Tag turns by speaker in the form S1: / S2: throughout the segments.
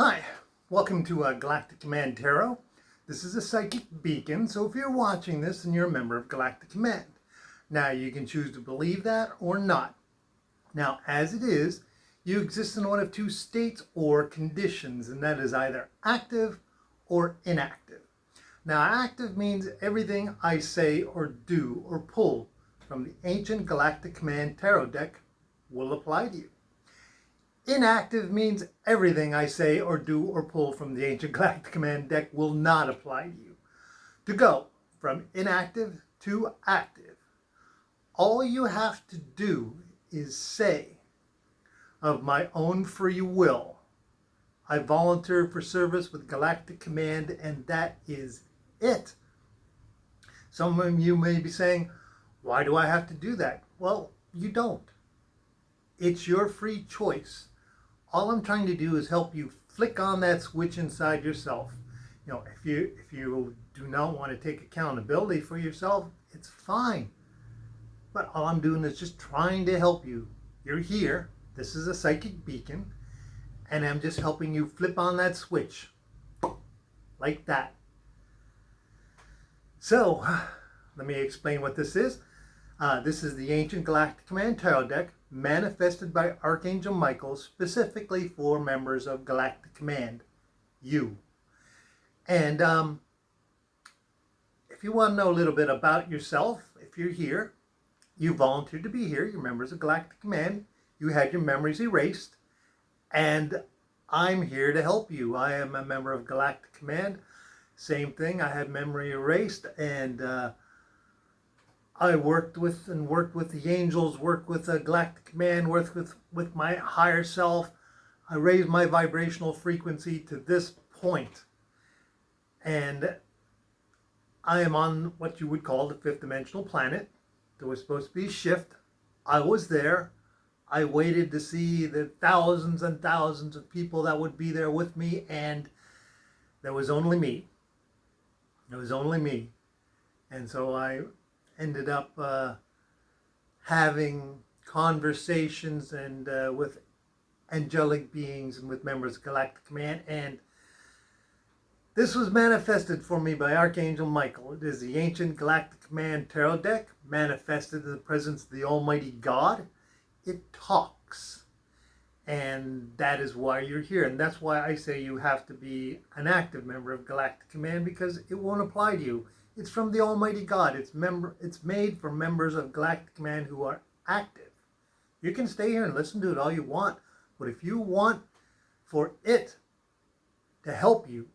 S1: Hi, welcome to Galactic Command Tarot. This is a psychic beacon, so if you're watching this, then you're a member of Galactic Command. Now, you can choose to believe that or not. Now, as it is, you exist in one of two states or conditions, and that is either active or inactive. Now, active means everything I say or do or pull from the ancient Galactic Command Tarot deck will apply to you. Inactive means everything I say or do or pull from the Ancient Galactic Command deck will not apply to you. To go from inactive to active, all you have to do is say, of my own free will, I volunteer for service with Galactic Command, and that is it. Some of you may be saying, why do I have to do that? Well, you don't. It's your free choice. All I'm trying to do is help you flick on that switch inside yourself. You know, if you do not want to take accountability for yourself, it's fine. But all I'm doing is just trying to help you. You're here. This is a psychic beacon. And I'm just helping you flip on that switch. Like that. So, let me explain what this is. This is the Ancient Galactic Command Tarot deck, manifested by Archangel Michael, specifically for members of Galactic Command, you. And if you want to know a little bit about yourself, if you're here, you volunteered to be here, you're members of Galactic Command, you had your memories erased, and I'm here to help you. I am a member of Galactic Command. Same thing, I had memory erased, and I worked with the angels, worked with Galactic Command, worked with my higher self. I raised my vibrational frequency to this point. And I am on what you would call the fifth dimensional planet. There was supposed to be a shift. I was there. I waited to see the thousands and thousands of people that would be there with me, and there was only me. There was only me. And so I ended up having conversations and with angelic beings and with members of Galactic Command, and this was manifested for me by Archangel Michael. It is the Ancient Galactic Command Tarot deck, manifested in the presence of the Almighty God. It talks, and that is why you're here, and that's why I say you have to be an active member of Galactic Command, because it won't apply to you. It's from the Almighty God. It's made for members of Galactic Command who are active. You can stay here and listen to it all you want, but if you want for it to help you,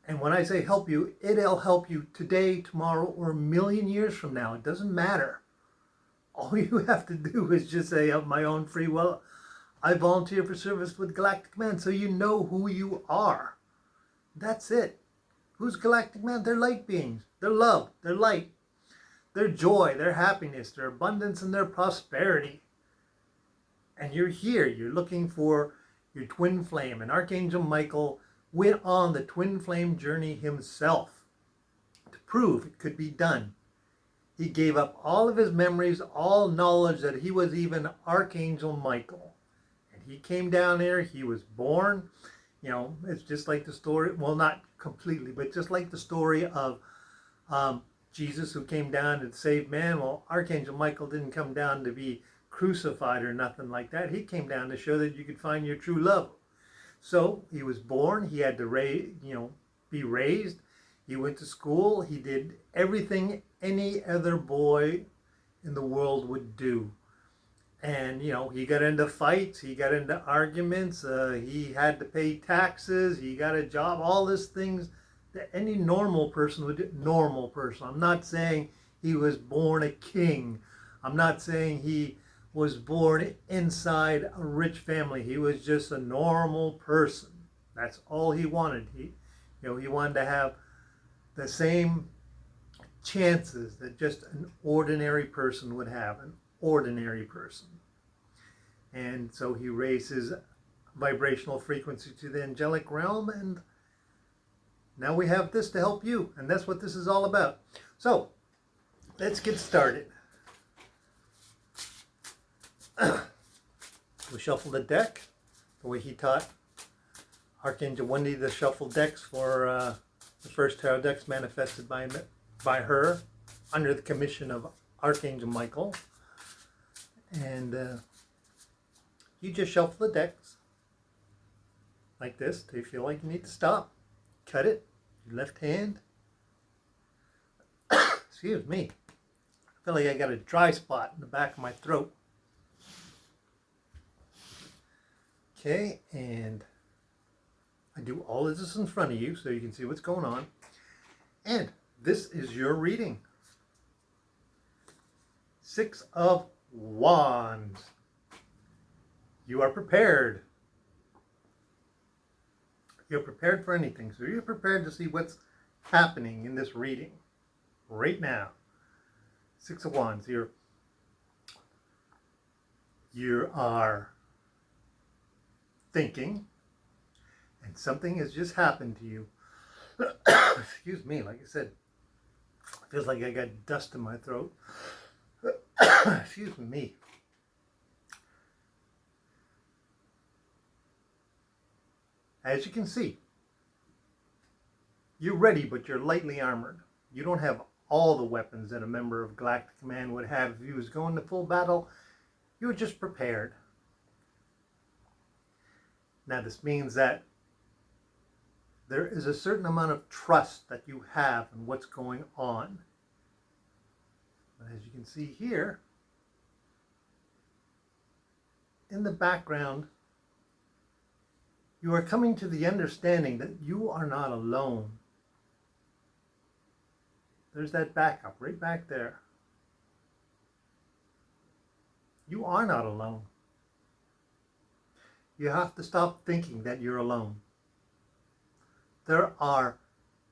S1: and when I say help you, it'll help you today, tomorrow, or a million years from now. It doesn't matter. All you have to do is just say, of my own free will, I volunteer for service with Galactic Command, so you know who you are. That's it. Who's Galactic Command? They're light beings. They're love. They're light. They're joy. They're happiness. Their abundance and their prosperity. And you're here. You're looking for your twin flame. And Archangel Michael went on the Twinflame Journey himself to prove it could be done. He gave up all of his memories, all knowledge that he was even Archangel Michael. And he came down here. He was born. You know, it's just like the story, well, not completely, but just like the story of Jesus, who came down to save man. Well, Archangel Michael didn't come down to be crucified or nothing like that. He came down to show that you could find your true love. So he was born. He had to be raised. He went to school. He did everything any other boy in the world would do. And, you know, he got into fights, he got into arguments, he had to pay taxes, he got a job, all these things that any normal person would do. Normal person. I'm not saying he was born a king. I'm not saying he was born inside a rich family. He was just a normal person. That's all he wanted. He wanted to have the same chances that just an ordinary person would have. An ordinary person. And so he raised his vibrational frequency to the angelic realm, and now we have this to help you, and that's what this is all about. So let's get started. We'll shuffle the deck the way he taught Archangel Wendy the shuffle decks for the first tarot decks manifested by her under the commission of Archangel Michael. And you just shuffle the decks like this till you feel like you need to stop. Cut it, your left hand. Excuse me. I feel like I got a dry spot in the back of my throat. Okay, and I do all of this in front of you so you can see what's going on. And this is your reading. Six of Wands. You are prepared. You're prepared for anything. So you're prepared to see what's happening in this reading right now. Six of Wands. You are thinking, and something has just happened to you. Excuse me, like I said, it feels like I got dust in my throat. Excuse me. As you can see, you're ready, but you're lightly armored. You don't have all the weapons that a member of Galactic Command would have if he was going to full battle. You're just prepared. Now this means that there is a certain amount of trust that you have in what's going on. But as you can see here, in the background, you are coming to the understanding that you are not alone. There's that backup right back there. You are not alone. You have to stop thinking that you're alone. There are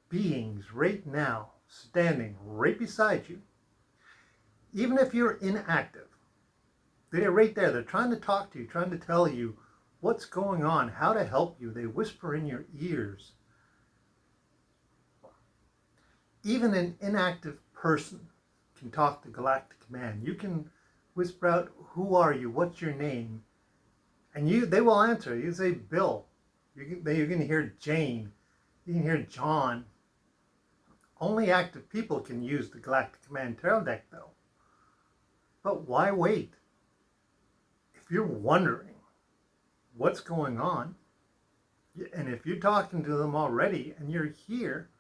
S1: beings right now standing right beside you. Even if you're inactive, they're right there. They're trying to talk to you, trying to tell you what's going on, how to help you. They whisper in your ears. Even an inactive person can talk to Galactic Command. You can whisper out, who are you? What's your name? And they will answer. You say Bill. You're going to hear Jane. You can hear John. Only active people can use the Galactic Command Tarot deck, though. But why wait? If you're wondering what's going on, and if you're talking to them already and you're here,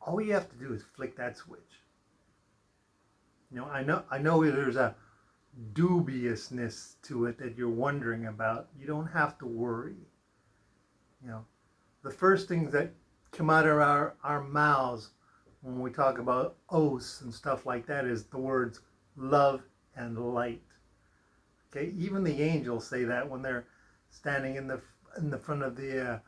S1: all you have to do is flick that switch. You know, I know there's a dubiousness to it that you're wondering about. You don't have to worry. You know, the first things that come out of our mouths when we talk about oaths and stuff like that is the words love and light. Okay, even the angels say that when they're standing in the front of the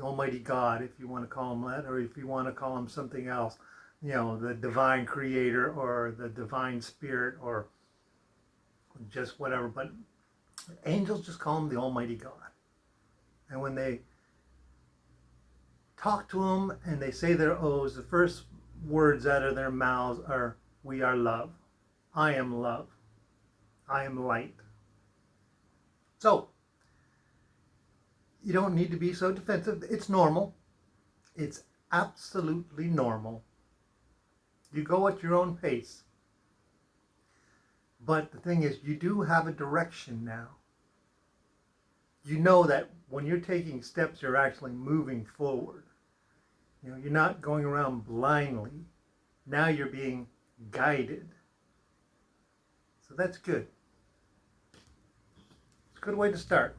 S1: Almighty God, if you want to call him that, or if you want to call him something else, you know, the divine creator or the divine spirit or just whatever. But angels just call him the Almighty God. And when they talk to him and they say their oaths, the first words out of their mouths are, we are love. I am love. I am light. So, you don't need to be so defensive. It's normal. It's absolutely normal. You go at your own pace. But the thing is, you do have a direction now. You know that when you're taking steps, you're actually moving forward. You know, you're not going around blindly. Now you're being guided. So that's good. It's a good way to start.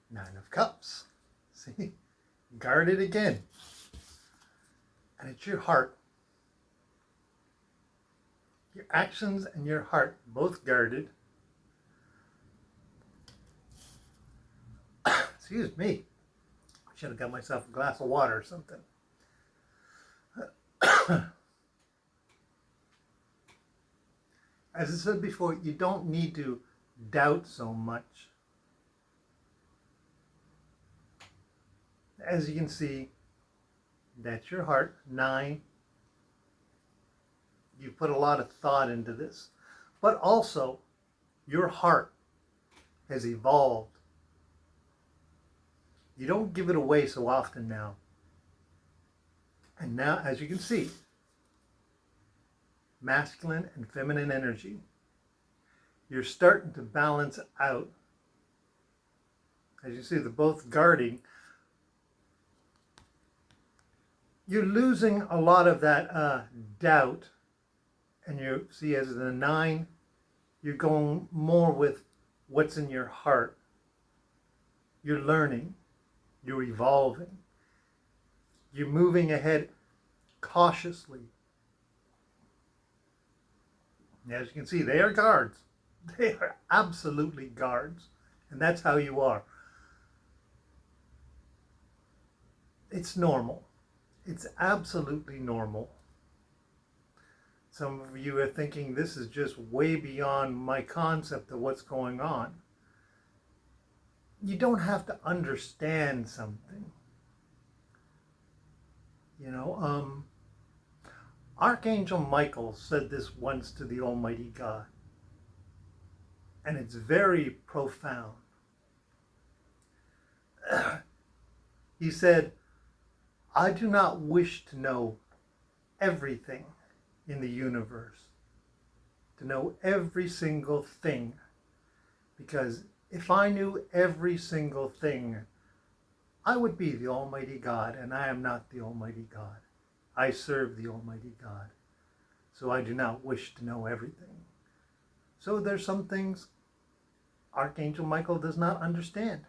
S1: Nine of Cups. See? Guarded again. And it's your heart. Your actions and your heart both guarded. Excuse me. I should have got myself a glass of water or something. As I said before, you don't need to doubt so much. As you can see, that's your heart. 9. You've put a lot of thought into this. But also, your heart has evolved. You don't give it away so often now. And now, as you can see, masculine and feminine energy, you're starting to balance out. As you see, they're both guarding. You're losing a lot of that doubt. And you see, as the 9, you're going more with what's in your heart. You're learning. You're evolving. You're moving ahead cautiously. As you can see, they are guards. They are absolutely guards. And that's how you are. It's normal. It's absolutely normal. Some of you are thinking this is just way beyond my concept of what's going on. You don't have to understand something. You know, Archangel Michael said this once to the Almighty God. And it's very profound. He said, I do not wish to know everything in the universe, to know every single thing, because if I knew every single thing, I would be the Almighty God, and I am not the Almighty God. I serve the Almighty God, so I do not wish to know everything. So there's some things Archangel Michael does not understand,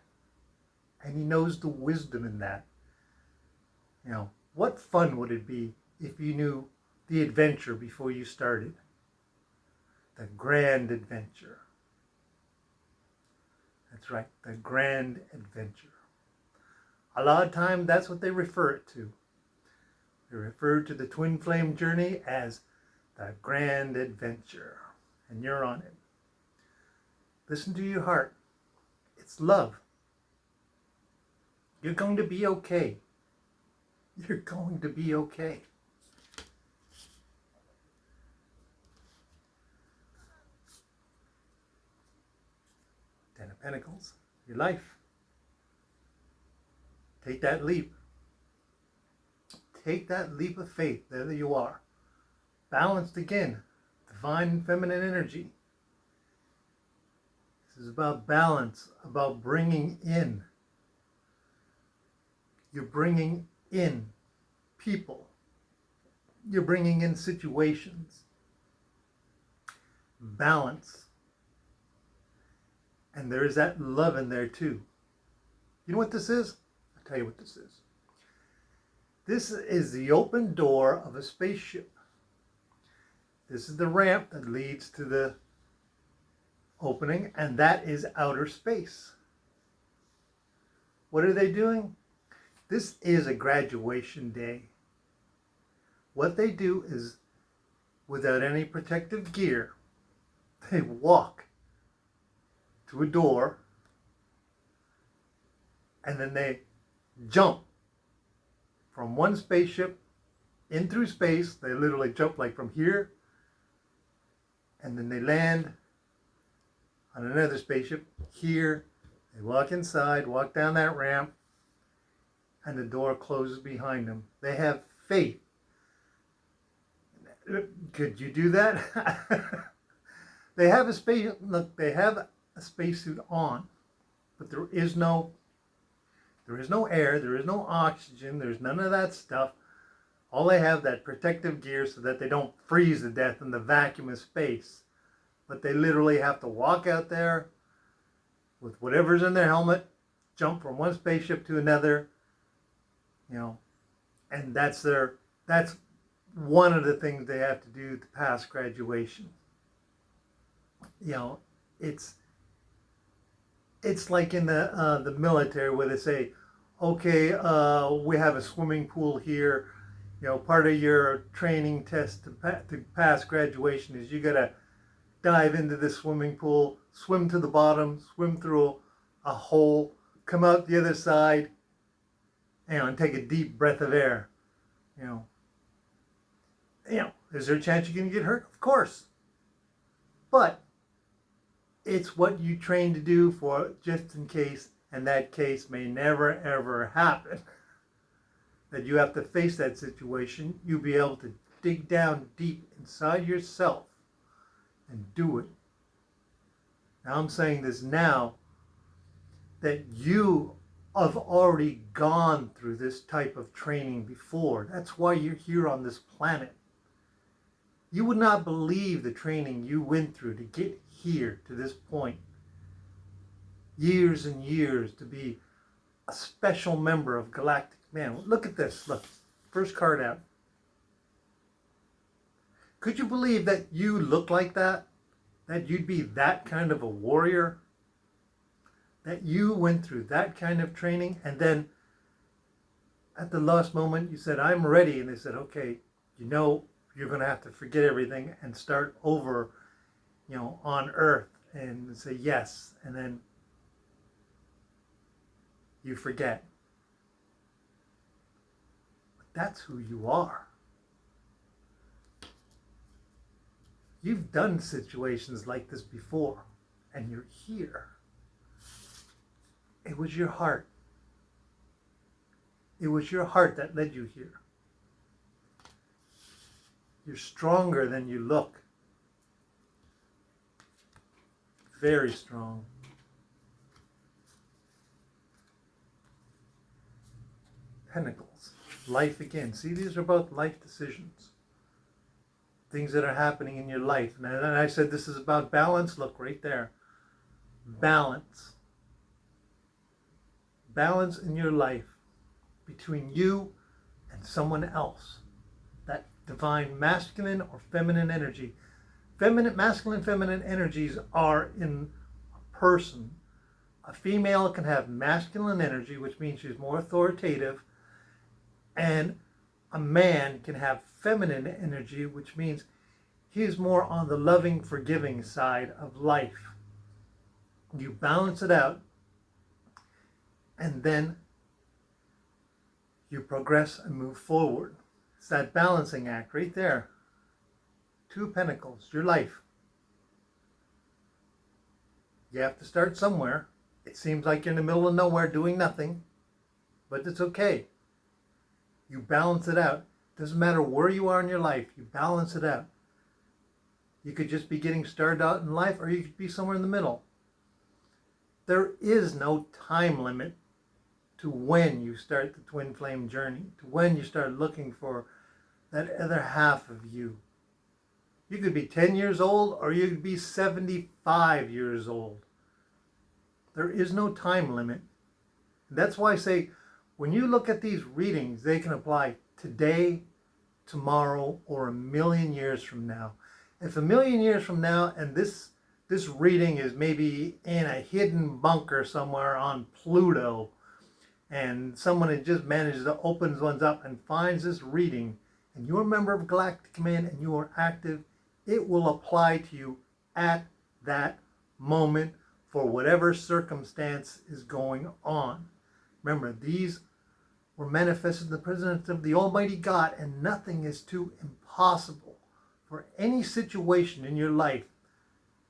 S1: and he knows the wisdom in that. You know, what fun would it be if you knew the adventure before you started? The grand adventure. That's right, the grand adventure. A lot of time that's what they refer it to. They refer to the Twinflame Journey as the grand adventure. And you're on it. Listen to your heart. It's love. You're going to be okay. You're going to be okay. 10 of Pentacles, your life. Take that leap. Take that leap of faith. There you are. Balanced again. Divine and feminine energy. This is about balance, about bringing in. You're bringing in people. You're bringing in situations. Balance. And there is that love in there too. You know what this is? I'll tell you what this is. This is the open door of a spaceship. This is the ramp that leads to the opening, and that is outer space. What are they doing? This is a graduation day. What they do is, without any protective gear, they walk to a door, and then they jump from one spaceship in through space. They literally jump like from here, and then they land on another spaceship here. They walk inside, walk down that ramp, and the door closes behind them. They have faith. Could you do that? They have a space. Look, they have a spacesuit on, but there is no air, there is no oxygen, there's none of that stuff. All they have that protective gear so that they don't freeze to death in the vacuum of space. But they literally have to walk out there with whatever's in their helmet, jump from one spaceship to another, you know, and that's one of the things they have to do to pass graduation. You know, it's like in the military where they say, okay, we have a swimming pool here. You know, part of your training test to pass graduation is you got to dive into the swimming pool, swim to the bottom, swim through a hole, come out the other side, you know, and take a deep breath of air. You know, is there a chance you're going to get hurt? Of course. But It's what you train to do for just in case, and that case may never ever happen. That you have to face that situation, you'll be able to dig down deep inside yourself and do it. Now I'm saying this now that you have already gone through this type of training before. That's why you're here on this planet. You would not believe the training you went through to get here to this point. Years and years to be a special member of Galactic Command. Look at this. Look. First card out. Could you believe that you look like that? That you'd be that kind of a warrior? That you went through that kind of training, and then at the last moment you said, I'm ready. And they said, okay, you know, you're going to have to forget everything and start over, you know, on Earth, and say yes. And then you forget. But that's who you are. You've done situations like this before, and you're here. It was your heart. It was your heart that led you here. You're stronger than you look. Very strong. Pentacles. Life again. See, these are both life decisions. Things that are happening in your life. And I said this is about balance. Look right there. Balance. Balance in your life between you and someone else. That divine masculine or feminine energy. Masculine, feminine energies are in a person. A female can have masculine energy, which means she's more authoritative, and a man can have feminine energy, which means he's more on the loving, forgiving side of life. You balance it out, and then you progress and move forward. It's that balancing act right there. Two of Pentacles, your life. You have to start somewhere. It seems like you're in the middle of nowhere doing nothing, but it's okay. You balance it out. Doesn't matter where you are in your life, you balance it out. You could just be getting started out in life, or you could be somewhere in the middle. There is no time limit to when you start the twin flame journey, to when you start looking for that other half of you. You could be 10 years old, or you could be 75 years old. There is no time limit. And that's why I say, when you look at these readings, they can apply today, tomorrow, or a million years from now. If a million years from now, and this reading is maybe in a hidden bunker somewhere on Pluto, and someone had just managed to open one up and finds this reading, and you're a member of Galactic Command and you are active, it will apply to you at that moment for whatever circumstance is going on. Remember, these were manifested in the presence of the Almighty God, and nothing is too impossible for any situation in your life.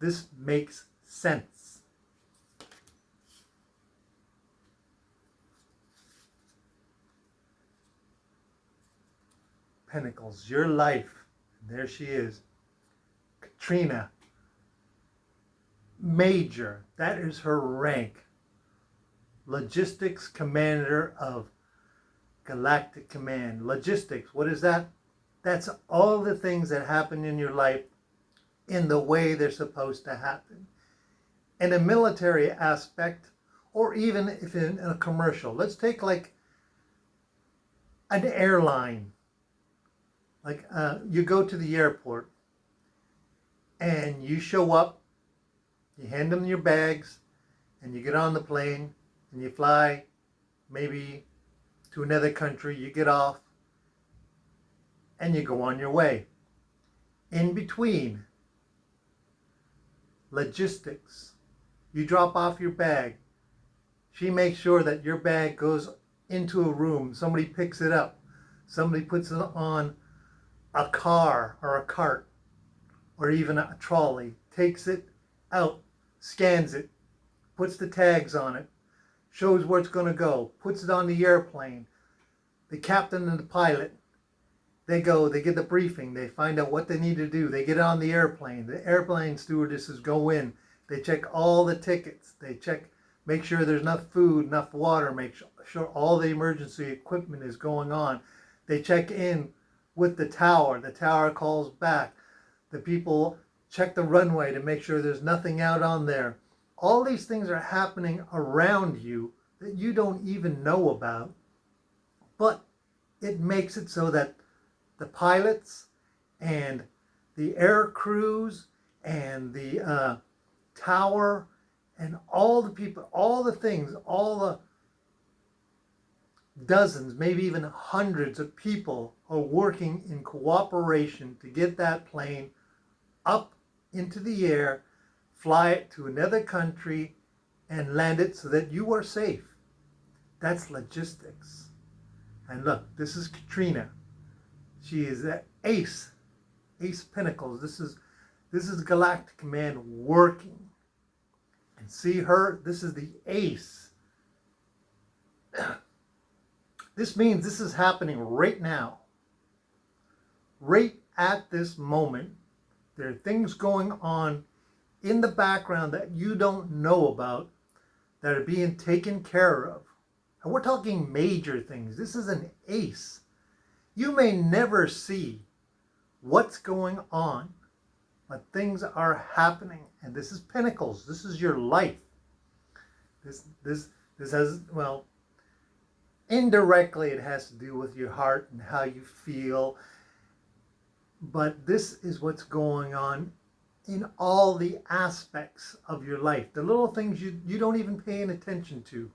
S1: This makes sense. Pentacles, your life. There she is. Katrina. Major. That is her rank. Logistics Commander of Galactic Command. Logistics, what is that? That's all the things that happen in your life in the way they're supposed to happen. In a military aspect, or even if in a commercial. Let's take like an airline. Like you go to the airport and you show up, you hand them your bags, and you get on the plane and you fly maybe to another country, you get off, and you go on your way. In between, logistics. You drop off your bag. She makes sure that your bag goes into a room. Somebody picks it up. Somebody puts it on a car or a cart or even a trolley. Takes it out scans it, puts the tags on it, shows where it's going to go, puts it on the airplane. The captain and the pilot, they go, they get the briefing, they find out what they need to do, they get on the airplane. The airplane stewardesses go in, they check all the tickets, they check, make sure there's enough food, enough water, make sure all the emergency equipment is going on. They check in with the tower calls back. The people check the runway to make sure there's nothing out on there. All these things are happening around you that you don't even know about, but it makes it so that the pilots and the air crews and the tower and all the people, all the things, all the dozens, maybe even hundreds of people are working in cooperation to get that plane up into the air, fly it to another country, and land it so that you are safe. That's logistics. And look, this is Katrina. She is the ace Pentacles. This is Galactic Command working. And see her, this is the ace. This means this is happening right now. Right at this moment. There are things going on in the background that you don't know about that are being taken care of. And we're talking major things. This is an ace. You may never see what's going on, but things are happening. And this is Pentacles. This is your life. This has, well, indirectly it has to do with your heart and how you feel. But this is what's going on in all the aspects of your life. The little things you don't even pay any attention to.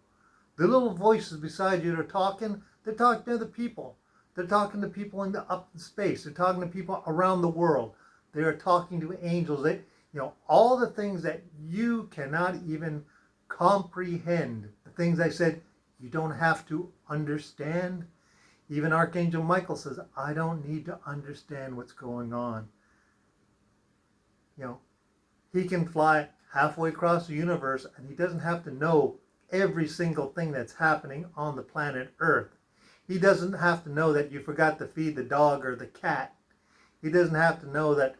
S1: The little voices beside you that are talking, they're talking to other people. They're talking to people up in space. They're talking to people around the world. They are talking to angels. All the things that you cannot even comprehend. The things I said you don't have to understand. Even Archangel Michael says, I don't need to understand what's going on. He can fly halfway across the universe and he doesn't have to know every single thing that's happening on the planet Earth. He doesn't have to know that you forgot to feed the dog or the cat. He doesn't have to know that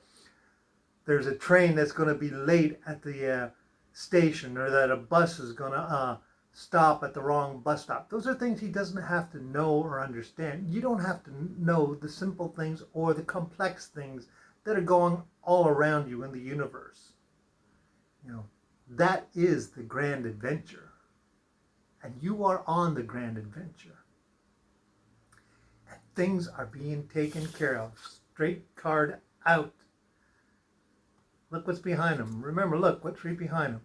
S1: there's a train that's going to be late at the station, or that a bus is going to stop at the wrong bus stop. Those are things he doesn't have to know or understand. You don't have to know the simple things or the complex things that are going all around you in the universe. That is the grand adventure. And you are on the grand adventure. And things are being taken care of. Straight card out. Look what's behind him. Remember, look what's right behind him.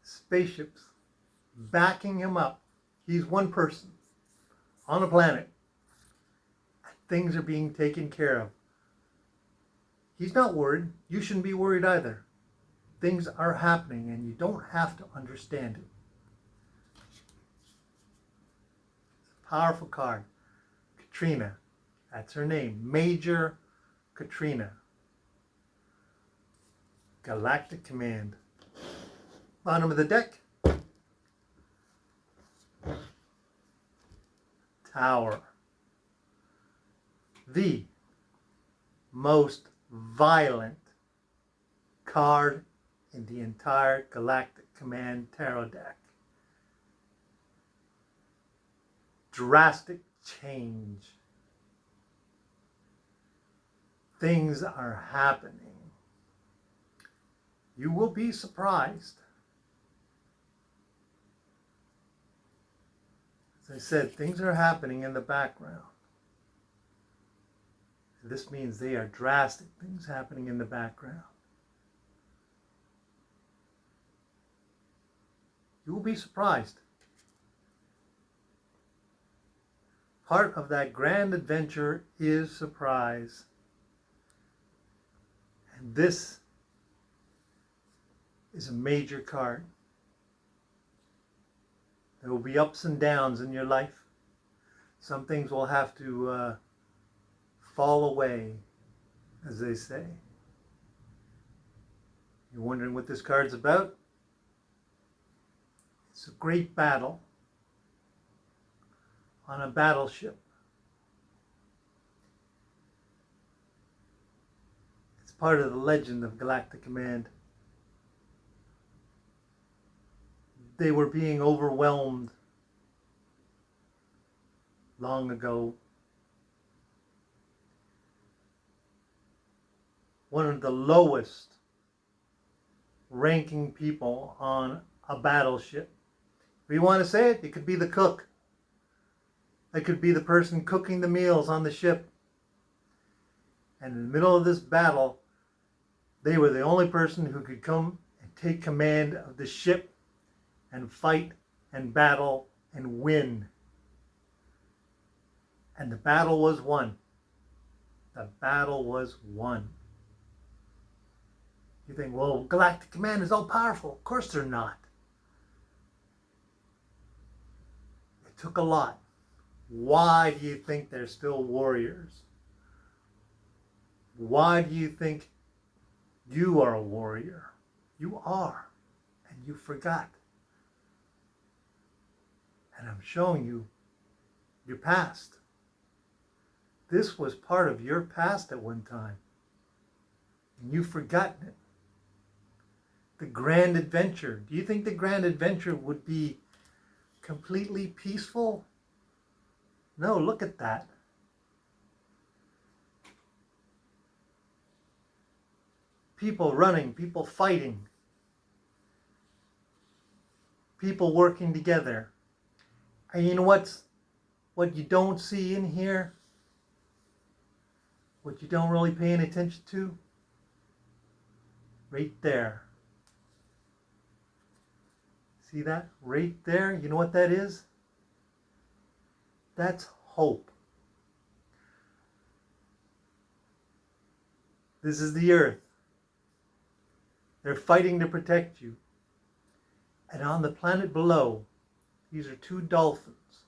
S1: Spaceships backing him up. He's one person on a planet. Things are being taken care of. He's not worried. You shouldn't be worried either. Things are happening and you don't have to understand it. It's a powerful card. Katrina. That's her name. Major Katrina. Galactic Command. Bottom of the deck. Tower. The most violent card in the entire Galactic Command Tarot deck. Drastic change. Things are happening. You will be surprised. As I said, things are happening in the background. This means they are drastic things happening in the background. You will be surprised. Part of that grand adventure is surprise. And this is a major card. There will be ups and downs in your life. Some things will have to fall away, as they say. You're wondering what this card's about? It's a great battle on a battleship. It's part of the legend of Galactic Command. They were being overwhelmed long ago. One of the lowest ranking people on a battleship. If you want to say it, it could be the cook. It could be the person cooking the meals on the ship. And in the middle of this battle, they were the only person who could come and take command of the ship and fight and battle and win. And the battle was won. The battle was won. You think, well, Galactic Command is all powerful. Of course they're not. It took a lot. Why do you think they're still warriors? Why do you think you are a warrior? You are, and you forgot. And I'm showing you your past. This was part of your past at one time, and you've forgotten it. The grand adventure. Do you think the grand adventure would be completely peaceful? No, look at that. People running, people fighting, people working together. And you know what you don't see in here? What you don't really pay any attention to? Right there. See that? Right there? You know what that is? That's hope. This is the earth. They're fighting to protect you. And on the planet below, these are two dolphins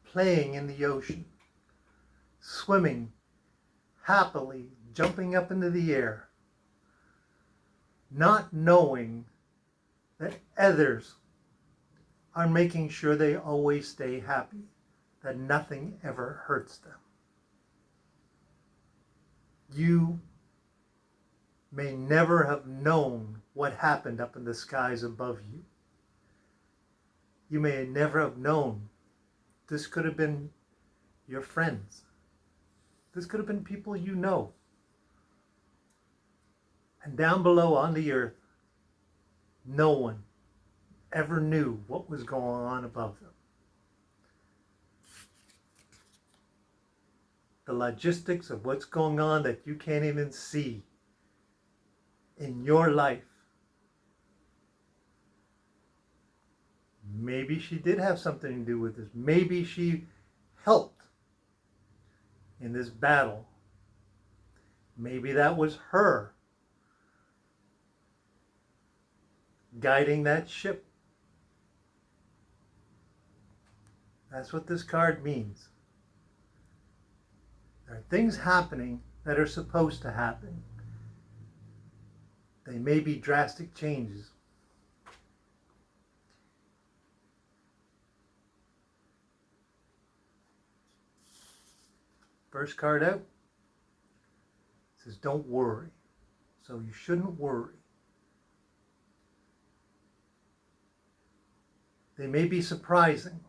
S1: playing in the ocean, swimming happily, jumping up into the air, not knowing that others are making sure they always stay happy, that nothing ever hurts them. You may never have known what happened up in the skies above you. You may never have known. This could have been your friends. This could have been people you know. And down below on the earth, no one ever knew what was going on above them. The logistics of what's going on that you can't even see in your life. Maybe she did have something to do with this. Maybe she helped in this battle. Maybe that was her guiding that ship. That's what this card means. There are things happening that are supposed to happen. They may be drastic changes. First card out says don't worry. So you shouldn't worry. They may be surprising.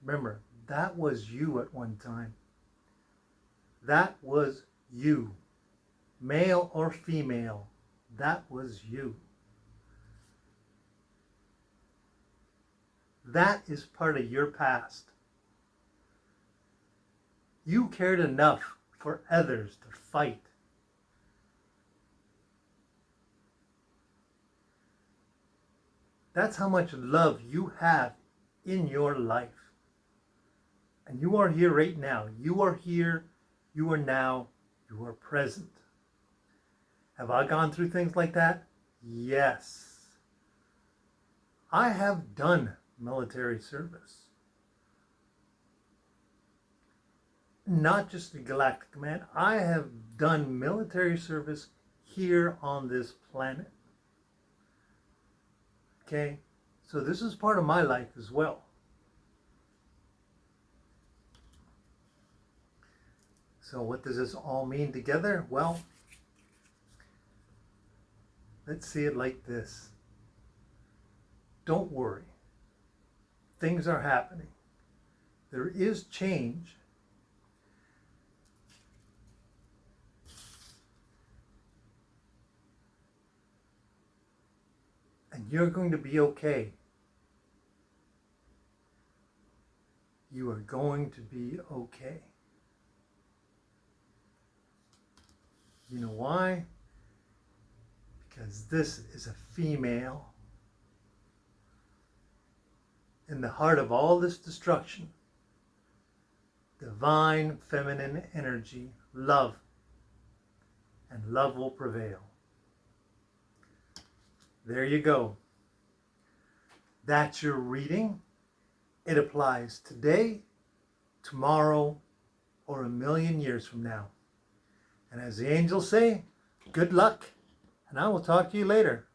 S1: Remember, that was you at one time. That was you. Male or female, that was you. That is part of your past. You cared enough for others to fight. That's how much love you have in your life. And you are here right now. You are here. You are now. You are present. Have I gone through things like that? Yes. I have done military service. not just the Galactic Command. I have done military service here on this planet. Okay? So this is part of my life as well. So what does this all mean together? Well, let's see it like this. Don't worry. Things are happening. There is change. And you're going to be okay. You are going to be okay. You know why? Because this is a female in the heart of all this destruction. Divine feminine energy, love, and love will prevail. There you go. That's your reading. It applies today, tomorrow, or a million years from now. And as the angels say, good luck, and I will talk to you later.